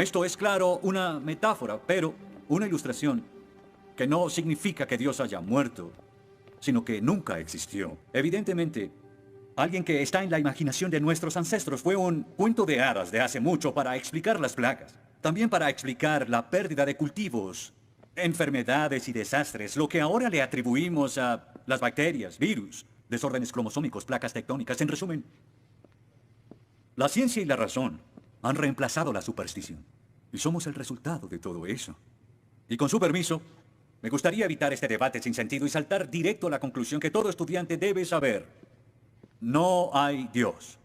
Esto es, claro, una metáfora, pero una ilustración que no significa que Dios haya muerto, sino que nunca existió. Evidentemente, alguien que está en la imaginación de nuestros ancestros fue un cuento de hadas de hace mucho para explicar las plagas. También para explicar la pérdida de cultivos, enfermedades y desastres, lo que ahora le atribuimos a las bacterias, virus, desórdenes cromosómicos, placas tectónicas. En resumen, la ciencia y la razón han reemplazado la superstición. Y somos el resultado de todo eso. Y con su permiso, me gustaría evitar este debate sin sentido y saltar directo a la conclusión que todo estudiante debe saber. No hay Dios.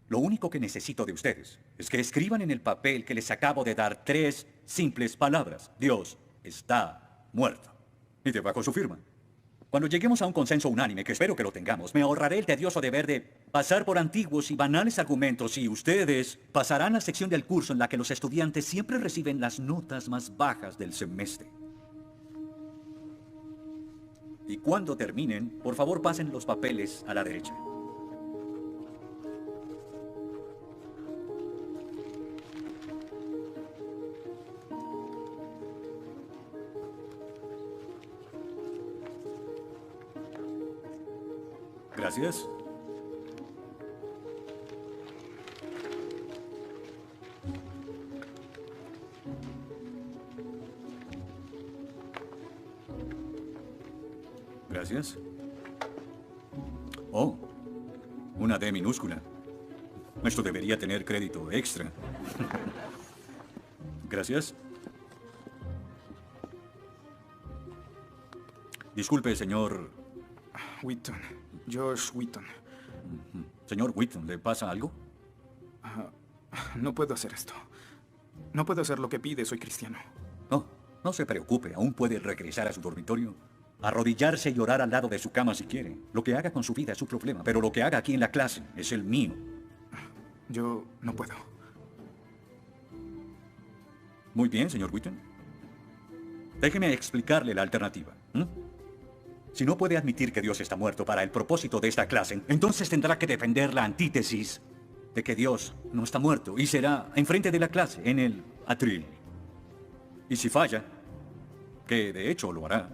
Lo único que necesito de ustedes es que escriban en el papel que les acabo de dar 3 simples palabras. Dios está muerto. Y debajo su firma. Cuando lleguemos a un consenso unánime, que espero que lo tengamos, me ahorraré el tedioso deber de pasar por antiguos y banales argumentos y ustedes pasarán a la sección del curso en la que los estudiantes siempre reciben las notas más bajas del semestre. Y cuando terminen, por favor pasen los papeles a la derecha. Gracias. Gracias. Oh, una D minúscula. Esto debería tener crédito extra. Gracias. Disculpe, señor Wheaton. Josh Wheaton. Señor Wheaton, ¿le pasa algo? No puedo hacer esto. No puedo hacer lo que pide, soy cristiano. No, no se preocupe. Aún puede regresar a su dormitorio, arrodillarse y orar al lado de su cama si quiere. Lo que haga con su vida es su problema, pero lo que haga aquí en la clase es el mío. Yo no puedo. Muy bien, señor Wheaton. Déjeme explicarle la alternativa. Si no puede admitir que Dios está muerto para el propósito de esta clase, entonces tendrá que defender la antítesis de que Dios no está muerto y será enfrente de la clase, en el atril. Y si falla, que de hecho lo hará,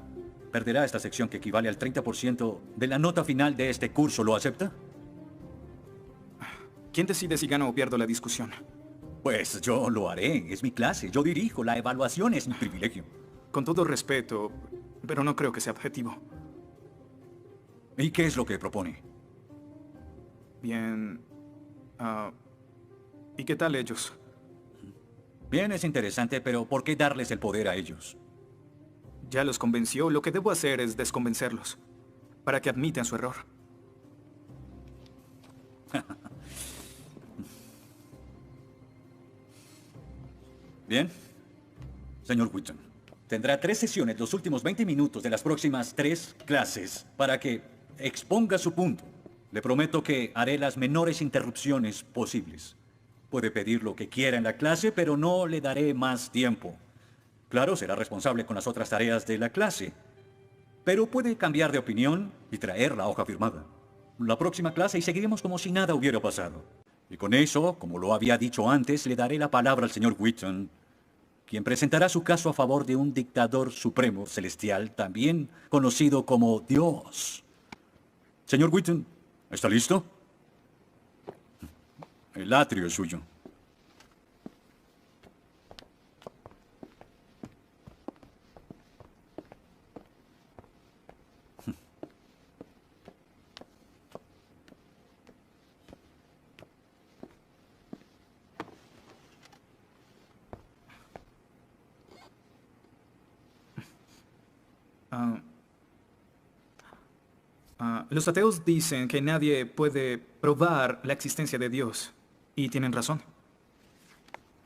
perderá esta sección que equivale al 30% de la nota final de este curso. ¿Lo acepta? ¿Quién decide si gano o pierdo la discusión? Pues yo lo haré. Es mi clase. Yo dirijo. La evaluación es mi privilegio. Con todo respeto, pero no creo que sea objetivo. ¿Y qué es lo que propone? Bien. ¿Y qué tal ellos? Bien, es interesante, pero ¿por qué darles el poder a ellos? Ya los convenció. Lo que debo hacer es desconvencerlos, para que admitan su error. Bien. Señor Wheaton, tendrá 3 sesiones los últimos 20 minutos de las próximas 3 clases para que exponga su punto. Le prometo que haré las menores interrupciones posibles. Puede pedir lo que quiera en la clase, pero no le daré más tiempo. Claro, será responsable con las otras tareas de la clase, pero puede cambiar de opinión y traer la hoja firmada. La próxima clase y seguiremos como si nada hubiera pasado. Y con eso, como lo había dicho antes, le daré la palabra al señor Wheaton, quien presentará su caso a favor de un dictador supremo celestial, también conocido como Dios. Señor Wheaton, ¿está listo? El atrio es suyo. Los ateos dicen que nadie puede probar la existencia de Dios, y tienen razón.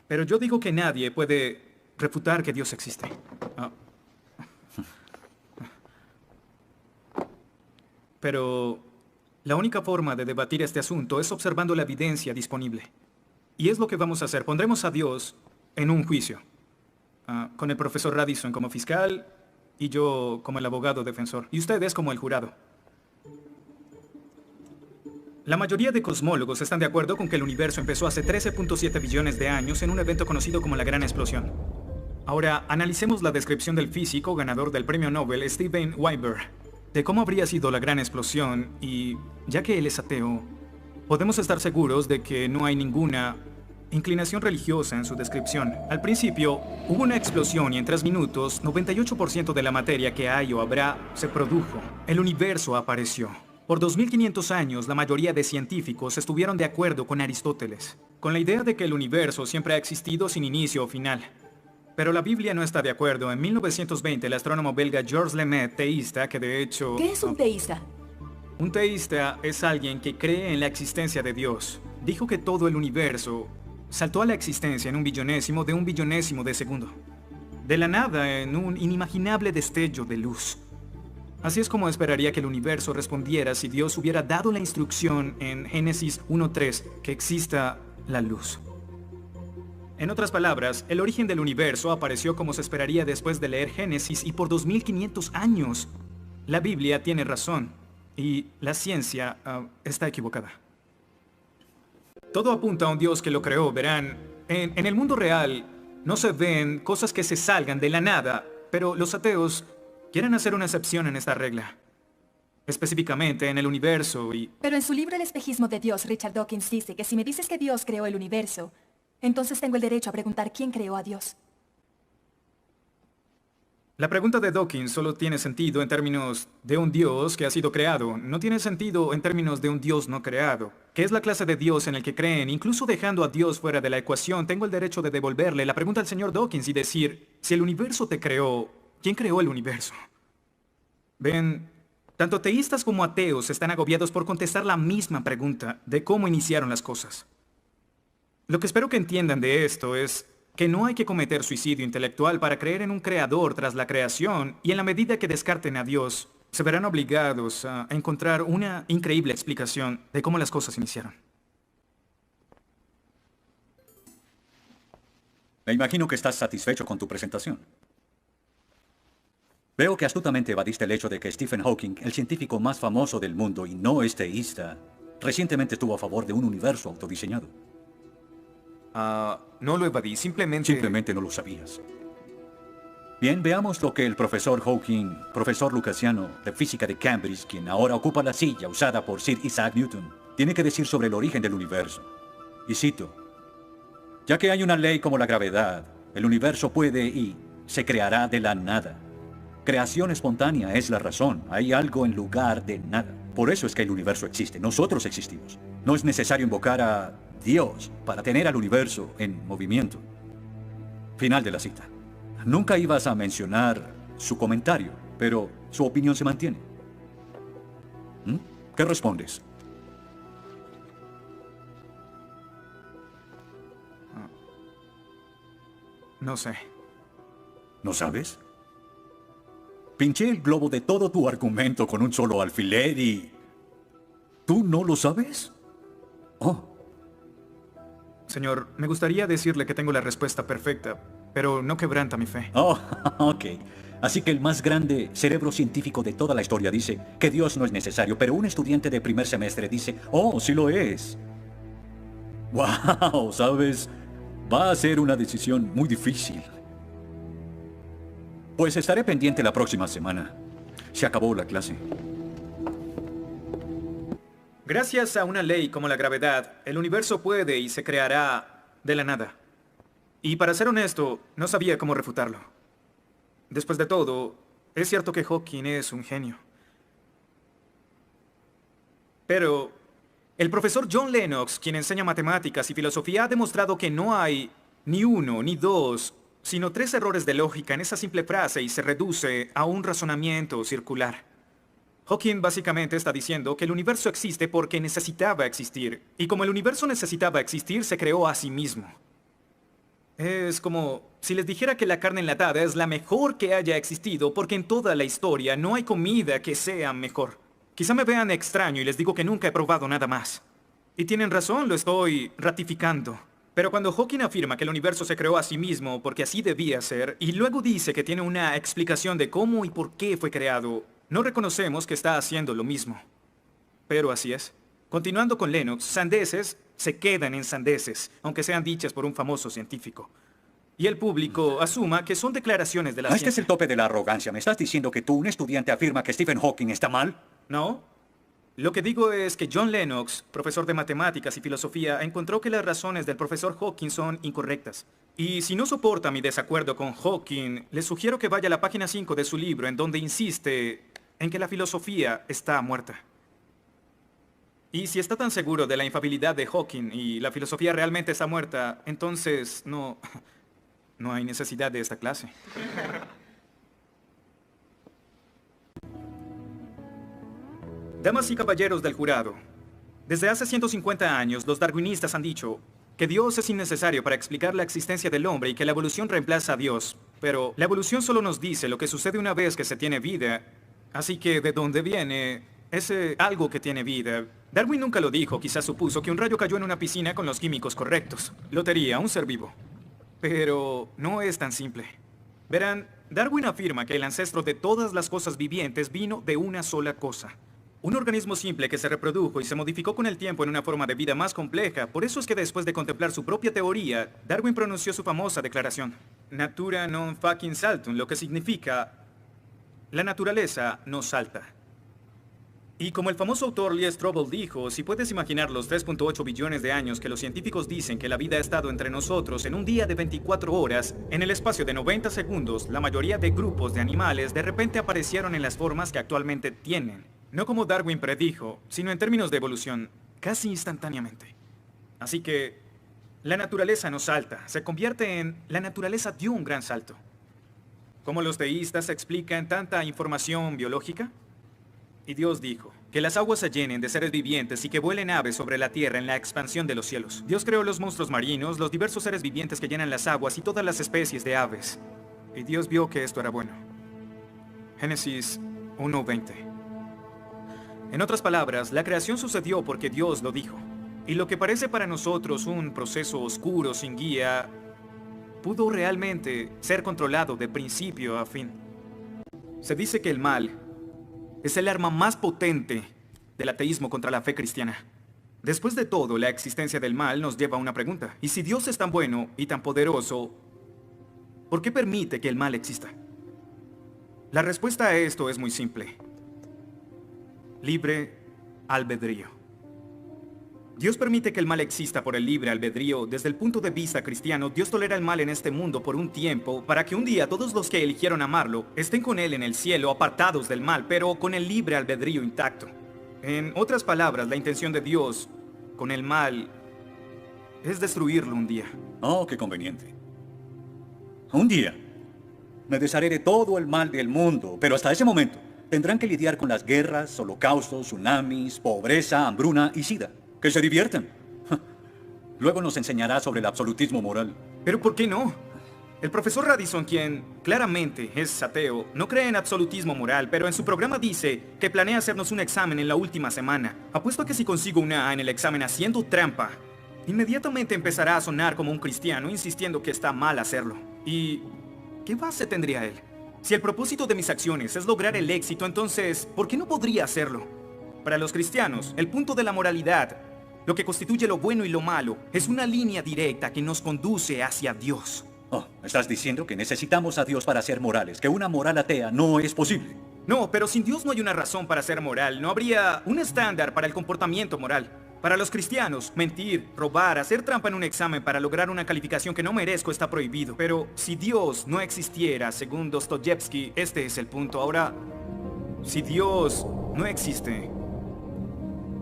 Pero yo digo que nadie puede refutar que Dios existe. Pero la única forma de debatir este asunto es observando la evidencia disponible. Y es lo que vamos a hacer. Pondremos a Dios en un juicio, con el profesor Radisson como fiscal y yo como el abogado defensor, y ustedes como el jurado. La mayoría de cosmólogos están de acuerdo con que el universo empezó hace 13.7 billones de años en un evento conocido como la Gran Explosión. Ahora, analicemos la descripción del físico ganador del premio Nobel Steven Weinberg de cómo habría sido la Gran Explosión y, ya que él es ateo, podemos estar seguros de que no hay ninguna inclinación religiosa en su descripción. Al principio, hubo una explosión y en 3 minutos, 98% de la materia que hay o habrá se produjo. El universo apareció. Por 2500 años, la mayoría de científicos estuvieron de acuerdo con Aristóteles, con la idea de que el universo siempre ha existido sin inicio o final. Pero la Biblia no está de acuerdo. En 1920, el astrónomo belga Georges Lemaitre, teísta, que de hecho... ¿Qué es un teísta? Un teísta es alguien que cree en la existencia de Dios. Dijo que todo el universo saltó a la existencia en un billonésimo de segundo. De la nada, en un inimaginable destello de luz. Así es como esperaría que el universo respondiera si Dios hubiera dado la instrucción en Génesis 1:3 que exista la luz. En otras palabras, el origen del universo apareció como se esperaría después de leer Génesis y por 2500 años. La Biblia tiene razón y la ciencia está equivocada. Todo apunta a un Dios que lo creó, verán. En el mundo real no se ven cosas que se salgan de la nada, pero los ateos quieren hacer una excepción en esta regla. Específicamente en el universo y... Pero en su libro El espejismo de Dios, Richard Dawkins dice que si me dices que Dios creó el universo, entonces tengo el derecho a preguntar quién creó a Dios. La pregunta de Dawkins solo tiene sentido en términos de un Dios que ha sido creado. No tiene sentido en términos de un Dios no creado. ¿Qué es la clase de Dios en el que creen? Incluso dejando a Dios fuera de la ecuación, tengo el derecho de devolverle la pregunta al señor Dawkins y decir, si el universo te creó, ¿quién creó el universo? Ven, tanto teístas como ateos están agobiados por contestar la misma pregunta de cómo iniciaron las cosas. Lo que espero que entiendan de esto es que no hay que cometer suicidio intelectual para creer en un creador tras la creación, y en la medida que descarten a Dios, se verán obligados a encontrar una increíble explicación de cómo las cosas iniciaron. Me imagino que estás satisfecho con tu presentación. Veo que astutamente evadiste el hecho de que Stephen Hawking, el científico más famoso del mundo y no es teísta, recientemente estuvo a favor de un universo autodiseñado. No lo evadí, Simplemente no lo sabías. Bien, veamos lo que el profesor Hawking, profesor lucasiano de física de Cambridge, quien ahora ocupa la silla usada por Sir Isaac Newton, tiene que decir sobre el origen del universo. Y cito, ya que hay una ley como la gravedad, el universo puede y se creará de la nada. Creación espontánea es la razón, hay algo en lugar de nada. Por eso es que el universo existe, nosotros existimos. No es necesario invocar a Dios para tener al universo en movimiento. Final de la cita. Nunca ibas a mencionar su comentario, pero su opinión se mantiene. ¿Qué respondes? No sé. ¿No sabes? Pinché el globo de todo tu argumento con un solo alfiler y... ¿Tú no lo sabes? Oh. Señor, me gustaría decirle que tengo la respuesta perfecta, pero no quebranta mi fe. Oh, ok. Así que el más grande cerebro científico de toda la historia dice que Dios no es necesario, pero un estudiante de primer semestre dice, oh, sí lo es. Wow, ¿sabes? Va a ser una decisión muy difícil. Pues estaré pendiente la próxima semana. Se acabó la clase. Gracias a una ley como la gravedad, el universo puede y se creará de la nada. Y para ser honesto, no sabía cómo refutarlo. Después de todo, es cierto que Hawking es un genio. Pero el profesor John Lennox, quien enseña matemáticas y filosofía, ha demostrado que no hay ni uno, ni dos, sino 3 errores de lógica en esa simple frase y se reduce a un razonamiento circular. Hawking básicamente está diciendo que el universo existe porque necesitaba existir, y como el universo necesitaba existir, se creó a sí mismo. Es como si les dijera que la carne enlatada es la mejor que haya existido porque en toda la historia no hay comida que sea mejor. Quizá me vean extraño y les digo que nunca he probado nada más. Y tienen razón, lo estoy ratificando. Pero cuando Hawking afirma que el universo se creó a sí mismo porque así debía ser, y luego dice que tiene una explicación de cómo y por qué fue creado, no reconocemos que está haciendo lo mismo. Pero así es. Continuando con Lennox, sandeces se quedan en sandeces, aunque sean dichas por un famoso científico. Y el público asuma que son declaraciones de la Este es ciencia. el tope de la arrogancia. ¿Me estás diciendo que tú, un estudiante, afirma que Stephen Hawking está mal? ¿No? Lo que digo es que John Lennox, profesor de matemáticas y filosofía, encontró que las razones del profesor Hawking son incorrectas. Y si no soporta mi desacuerdo con Hawking, le sugiero que vaya a la página 5 de su libro, en donde insiste en que la filosofía está muerta. Y si está tan seguro de la infalibilidad de Hawking y la filosofía realmente está muerta, entonces no hay necesidad de esta clase. Damas y caballeros del jurado, desde hace 150 años los darwinistas han dicho que Dios es innecesario para explicar la existencia del hombre y que la evolución reemplaza a Dios. Pero la evolución solo nos dice lo que sucede una vez que se tiene vida. Así que ¿de dónde viene ese algo que tiene vida? Darwin nunca lo dijo, quizás supuso que un rayo cayó en una piscina con los químicos correctos. Lotería, un ser vivo. Pero no es tan simple. Verán, Darwin afirma que el ancestro de todas las cosas vivientes vino de una sola cosa. Un organismo simple que se reprodujo y se modificó con el tiempo en una forma de vida más compleja. Por eso es que después de contemplar su propia teoría, Darwin pronunció su famosa declaración: Natura non fucking saltum, lo que significa la naturaleza no salta. Y como el famoso autor Lee Strobel dijo, si puedes imaginar los 3.8 billones de años que los científicos dicen que la vida ha estado entre nosotros en un día de 24 horas, en el espacio de 90 segundos, la mayoría de grupos de animales de repente aparecieron en las formas que actualmente tienen. No como Darwin predijo, sino en términos de evolución, casi instantáneamente. Así que la naturaleza no salta, se convierte en la naturaleza dio un gran salto. ¿Cómo los deístas explican tanta información biológica? Y Dios dijo, que las aguas se llenen de seres vivientes y que vuelen aves sobre la tierra en la expansión de los cielos. Dios creó los monstruos marinos, los diversos seres vivientes que llenan las aguas y todas las especies de aves. Y Dios vio que esto era bueno. Génesis 1:20. En otras palabras, la creación sucedió porque Dios lo dijo. Y lo que parece para nosotros un proceso oscuro sin guía, pudo realmente ser controlado de principio a fin. Se dice que el mal es el arma más potente del ateísmo contra la fe cristiana. Después de todo, la existencia del mal nos lleva a una pregunta. ¿Y si Dios es tan bueno y tan poderoso, por qué permite que el mal exista? La respuesta a esto es muy simple. Libre albedrío. Dios permite que el mal exista por el libre albedrío. Desde el punto de vista cristiano, Dios tolera el mal en este mundo por un tiempo, para que un día todos los que eligieron amarlo estén con Él en el cielo, apartados del mal, pero con el libre albedrío intacto. En otras palabras, la intención de Dios con el mal es destruirlo un día. Oh, qué conveniente. Un día me desharé de todo el mal del mundo, pero hasta ese momento tendrán que lidiar con las guerras, holocaustos, tsunamis, pobreza, hambruna y sida. Que se diviertan. Luego nos enseñará sobre el absolutismo moral. ¿Pero por qué no? El profesor Radisson, quien claramente es ateo, no cree en absolutismo moral, pero en su programa dice que planea hacernos un examen en la última semana. Apuesto a que si consigo una A en el examen haciendo trampa, inmediatamente empezará a sonar como un cristiano, insistiendo que está mal hacerlo. ¿Y qué base tendría él? Si el propósito de mis acciones es lograr el éxito, entonces, ¿por qué no podría hacerlo? Para los cristianos, el punto de la moralidad, lo que constituye lo bueno y lo malo, es una línea directa que nos conduce hacia Dios. Oh, ¿estás diciendo que necesitamos a Dios para ser morales? ¿Que una moral atea no es posible? No, pero sin Dios no hay una razón para ser moral. No habría un estándar para el comportamiento moral. Para los cristianos, mentir, robar, hacer trampa en un examen para lograr una calificación que no merezco está prohibido. Pero si Dios no existiera, según Dostoyevsky, este es el punto. Ahora, si Dios no existe,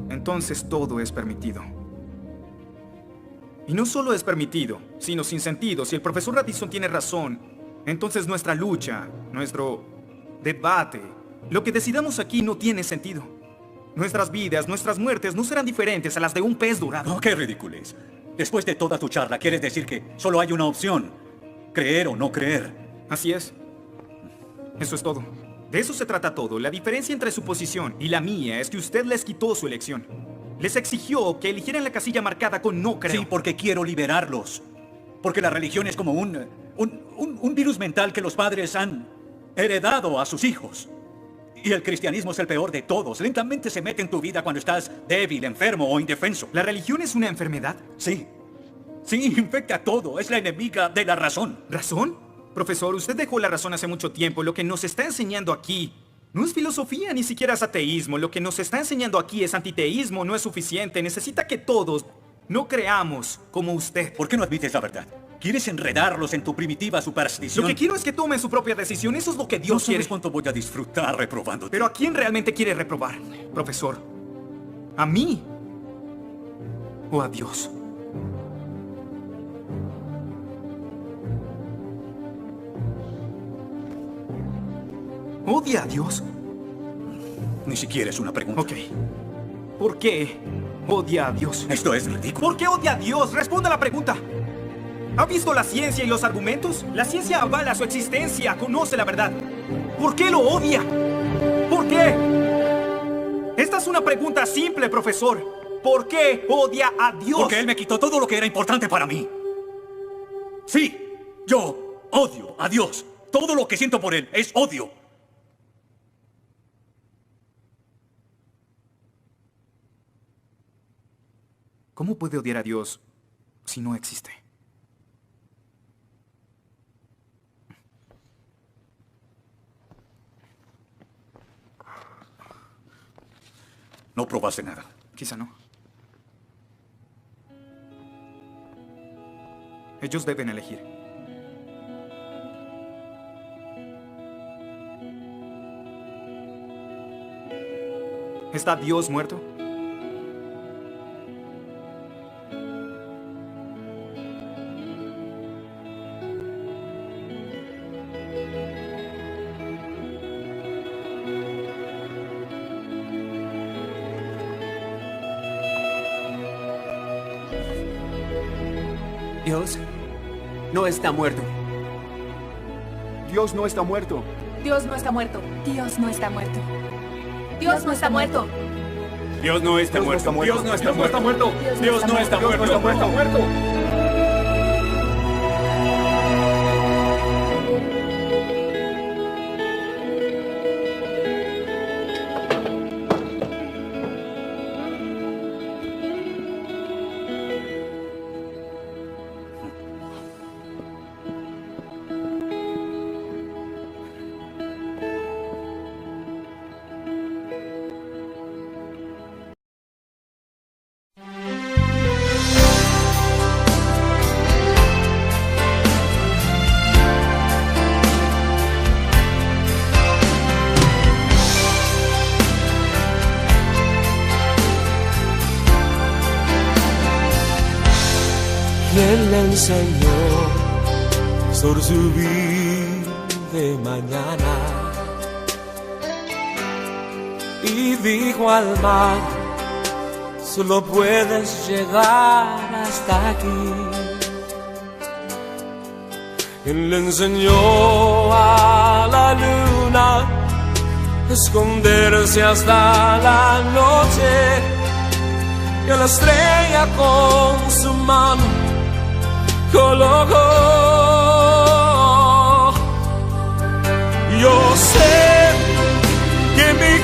entonces todo es permitido. Y no solo es permitido, sino sin sentido. Si el profesor Radisson tiene razón, entonces nuestra lucha, nuestro debate, lo que decidamos aquí no tiene sentido. Nuestras vidas, nuestras muertes no serán diferentes a las de un pez dorado. Oh, qué ridiculez. Después de toda tu charla, ¿quieres decir que solo hay una opción? Creer o no creer. Así es. Eso es todo. De eso se trata todo. La diferencia entre su posición y la mía es que usted les quitó su elección. Les exigió que eligieran la casilla marcada con no creo. Sí, porque quiero liberarlos. Porque la religión es como un virus mental que los padres han heredado a sus hijos. Y el cristianismo es el peor de todos. Lentamente se mete en tu vida cuando estás débil, enfermo o indefenso. ¿La religión es una enfermedad? Sí. Sí, infecta todo. Es la enemiga de la razón. ¿Razón? Profesor, usted dejó la razón hace mucho tiempo. Lo que nos está enseñando aquí no es filosofía, ni siquiera es ateísmo. Lo que nos está enseñando aquí es antiteísmo. No es suficiente. Necesita que todos no creamos como usted. ¿Por qué no admites la verdad? ¿Quieres enredarlos en tu primitiva superstición? Lo que quiero es que tomen su propia decisión. Eso es lo que Dios No quiere. sabes cuánto voy a disfrutar reprobándote. Pero ¿a quién realmente quiere reprobar, profesor? ¿A mí? ¿O a Dios? ¿Odia a Dios? Ni siquiera es una pregunta. Ok. ¿Por qué odia a Dios? Esto es ridículo. ¿Por qué odia a Dios? Responda la pregunta. ¿Ha visto la ciencia y los argumentos? La ciencia avala su existencia, conoce la verdad. ¿Por qué lo odia? ¿Por qué? Esta es una pregunta simple, profesor. ¿Por qué odia a Dios? Porque Él me quitó todo lo que era importante para mí. Sí, yo odio a Dios. Todo lo que siento por Él es odio. ¿Cómo puede odiar a Dios si no existe? No probaste nada. Quizá no. Ellos deben elegir. ¿Está Dios muerto? Dios no está muerto. Dios no está muerto. Dios no está muerto. Dios no está muerto. Dios no está muerto. Dios no está muerto. Dios no está muerto. Dios no está muerto. Dios no está muerto. ¿Quién le enseñó sobre su vida de mañana? Y dijo al mar, solo puedes llegar hasta aquí. ¿Quién le enseñó a la luna esconderse hasta la noche? Y a la estrella con su mano colocó. Yo sé que mi